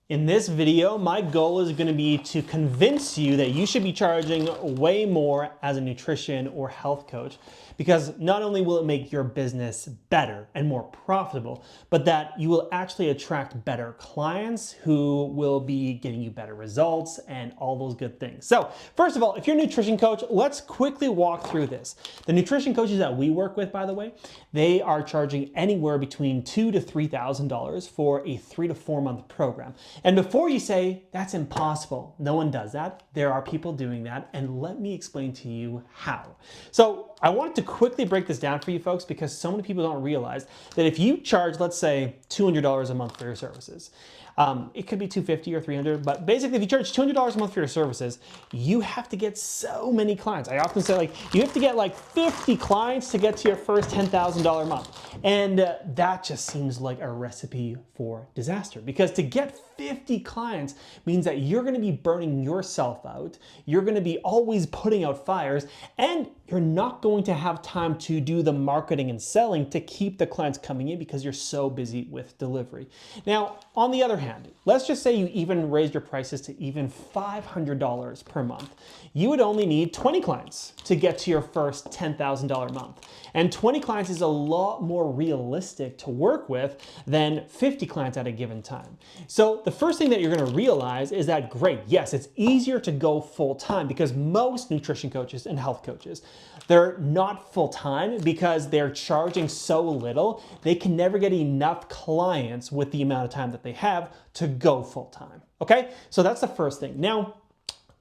In this video, my goal is going to be to convince you that you should be charging way more as a nutrition or health coach, because not only will it make your business better and more profitable, but that you will actually attract better clients who will be getting you better results and all those good things. So first of all, if you're a nutrition coach, let's quickly walk through this. The nutrition coaches that we work with, by the way, they are charging anywhere between $2,000 to $3,000 for a 3 to 4 month program. And before you say, that's impossible, no one does that, there are people doing that, and let me explain to you how. So I wanted to quickly break this down for you folks because so many people don't realize that if you charge, let's say, $200 a month for your services, it could be $250 or $300, but basically if you charge $200 a month for your services, you have to get so many clients. I often say you have to get 50 clients to get to your first $10,000 a month. And that just seems like a recipe for disaster, because to get 50 clients means that you're gonna be burning yourself out, you're gonna be always putting out fires, and you're not going to have time to do the marketing and selling to keep the clients coming in because you're so busy with delivery. Now, on the other hand, let's just say you even raised your prices to even $500 per month. You would only need 20 clients to get to your first $10,000 month. And 20 clients is a lot more realistic to work with than 50 clients at a given time. So the first thing that you're gonna realize is that, great, yes, it's easier to go full-time because most nutrition coaches and health coaches, they're not full-time because they're charging so little, they can never get enough clients with the amount of time that they have to go full-time, okay? So that's the first thing. Now,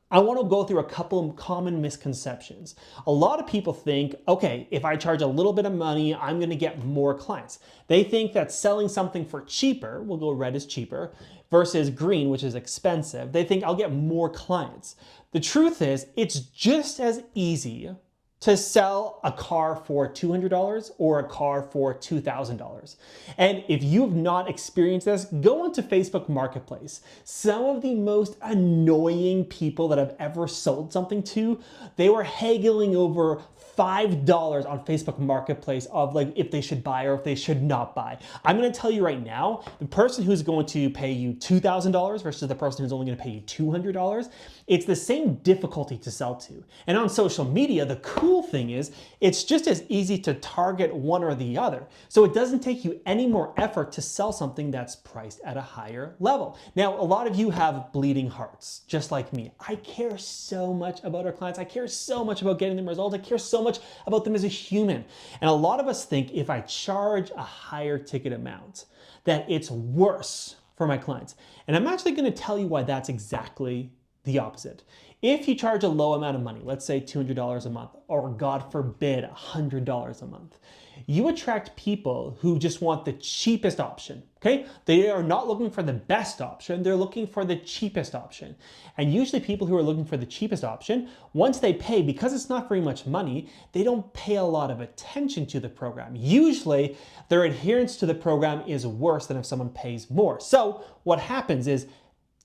I want to go through a couple of common misconceptions. A lot of people think, okay, if I charge a little bit of money, I'm going to get more clients. They think that selling something for cheaper, we'll go red is cheaper, versus green, which is expensive, they think I'll get more clients. The truth is, it's just as easy to sell a car for $200 or a car for $2,000. And if you've not experienced this, go onto Facebook Marketplace. Some of the most annoying people that I've ever sold something to, they were haggling over $5 on Facebook Marketplace of if they should buy or if they should not buy. I'm gonna tell you right now, the person who's going to pay you $2,000 versus the person who's only gonna pay you $200, it's the same difficulty to sell to. And on social media, the cool thing is, it's just as easy to target one or the other. So it doesn't take you any more effort to sell something that's priced at a higher level. Now, a lot of you have bleeding hearts, just like me. I care so much about our clients. I care so much about getting them results. I care so much about them as a human. And a lot of us think if I charge a higher ticket amount, that it's worse for my clients. And I'm actually gonna tell you why that's exactly the opposite. If you charge a low amount of money, let's say $200 a month, or God forbid, $100 a month, you attract people who just want the cheapest option, okay? They are not looking for the best option, they're looking for the cheapest option. And usually people who are looking for the cheapest option, once they pay, because it's not very much money, they don't pay a lot of attention to the program. Usually their adherence to the program is worse than if someone pays more. So what happens is,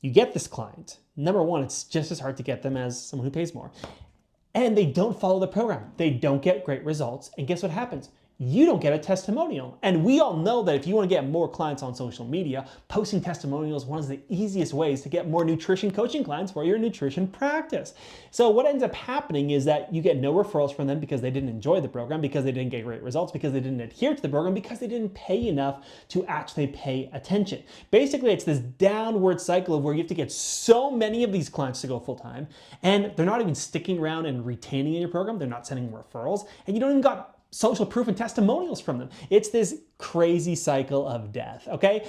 you get this client. Number one, it's just as hard to get them as someone who pays more. And they don't follow the program. They don't get great results. And guess what happens? You don't get a testimonial. And we all know that if you want to get more clients on social media, posting testimonials is one of the easiest ways to get more nutrition coaching clients for your nutrition practice. So what ends up happening is that you get no referrals from them because they didn't enjoy the program, because they didn't get great results, because they didn't adhere to the program, because they didn't pay enough to actually pay attention. Basically, it's this downward cycle of where you have to get so many of these clients to go full-time, and they're not even sticking around and retaining in your program. They're not sending referrals, and you don't even got social proof and testimonials from them. It's this crazy cycle of death, okay?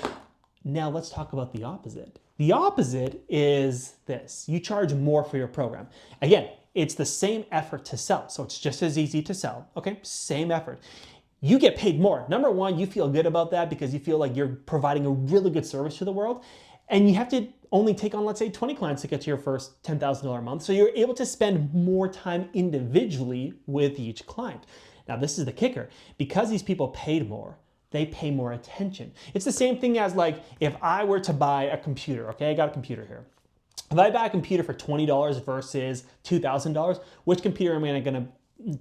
Now let's talk about the opposite. The opposite is this. You charge more for your program. Again, it's the same effort to sell, so it's just as easy to sell, okay? Same effort. You get paid more. Number one, you feel good about that because you feel like you're providing a really good service to the world, and you have to only take on, let's say, 20 clients to get to your first $10,000 a month, so you're able to spend more time individually with each client. Now, this is the kicker. Because these people paid more, they pay more attention. It's the same thing as if I were to buy a computer, okay? I got a computer here. If I buy a computer for $20 versus $2,000, which computer am I gonna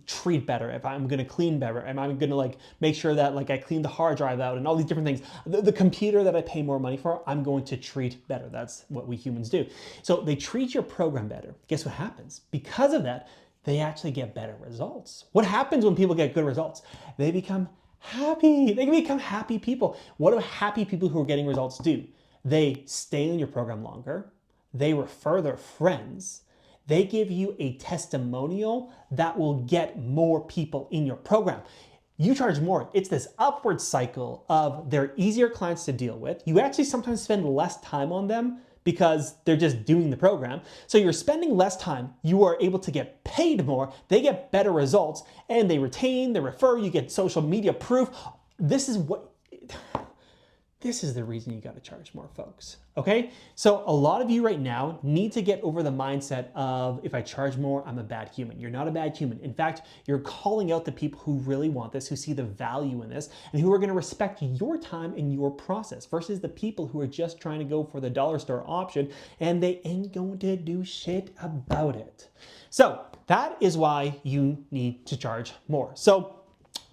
treat better, if I'm gonna clean better, am I gonna like make sure that like I clean the hard drive out and all these different things. The computer that I pay more money for, I'm going to treat better. That's what we humans do. So they treat your program better. Guess what happens? Because of that, they actually get better results. What happens when people get good results? They become happy. They become happy people. What do happy people who are getting results do? They stay in your program longer. They refer their friends. They give you a testimonial that will get more people in your program. You charge more. It's this upward cycle of they're easier clients to deal with. You actually sometimes spend less time on them because they're just doing the program. So you're spending less time, you are able to get paid more, they get better results, and they retain, they refer, you get social media proof. This is the reason you gotta charge more, folks, okay? So a lot of you right now need to get over the mindset of, if I charge more, I'm a bad human. You're not a bad human. In fact, you're calling out the people who really want this, who see the value in this, and who are gonna respect your time and your process versus the people who are just trying to go for the dollar store option and they ain't going to do shit about it. So that is why you need to charge more. So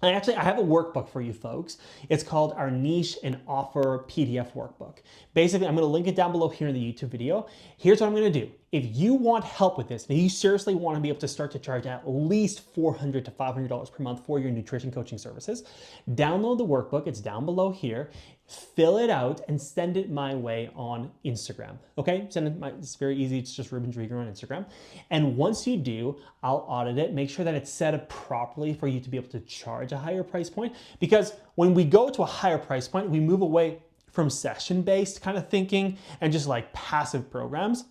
I have a workbook for you folks. It's called our Niche and Offer PDF workbook. Basically, I'm gonna link it down below here in the YouTube video. Here's what I'm gonna do. If you want help with this, and you seriously wanna be able to start to charge at least $400 to $500 per month for your nutrition coaching services, download the workbook, it's down below here, fill it out and send it my way on Instagram, okay? It's very easy, it's just Ruben Drieger on Instagram. And once you do, I'll audit it, make sure that it's set up properly for you to be able to charge a higher price point. Because when we go to a higher price point, we move away from session-based kind of thinking and just like passive programs.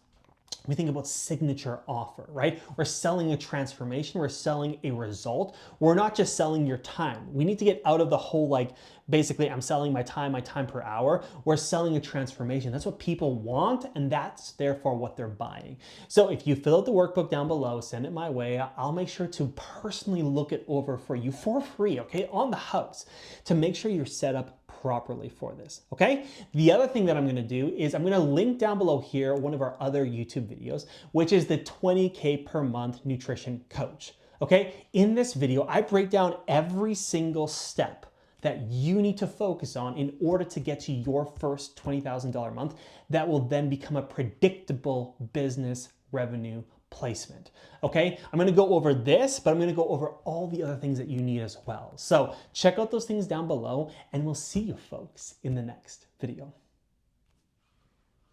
We think about signature offer, right? We're selling a transformation, we're selling a result. We're not just selling your time. We need to get out of the whole like, basically I'm selling my time per hour. We're selling a transformation. That's what people want, and that's therefore what they're buying. So if you fill out the workbook down below, send it my way, I'll make sure to personally look it over for you for free, okay? On the house, to make sure you're set up properly for this, okay? The other thing that I'm gonna do is I'm gonna link down below here one of our other YouTube videos, which is the 20K per month nutrition coach, okay? In this video, I break down every single step that you need to focus on in order to get to your first $20,000 a month that will then become a predictable business revenue placement, okay? I'm gonna go over this, but I'm gonna go over all the other things that you need as well. So check out those things down below, and we'll see you folks in the next video.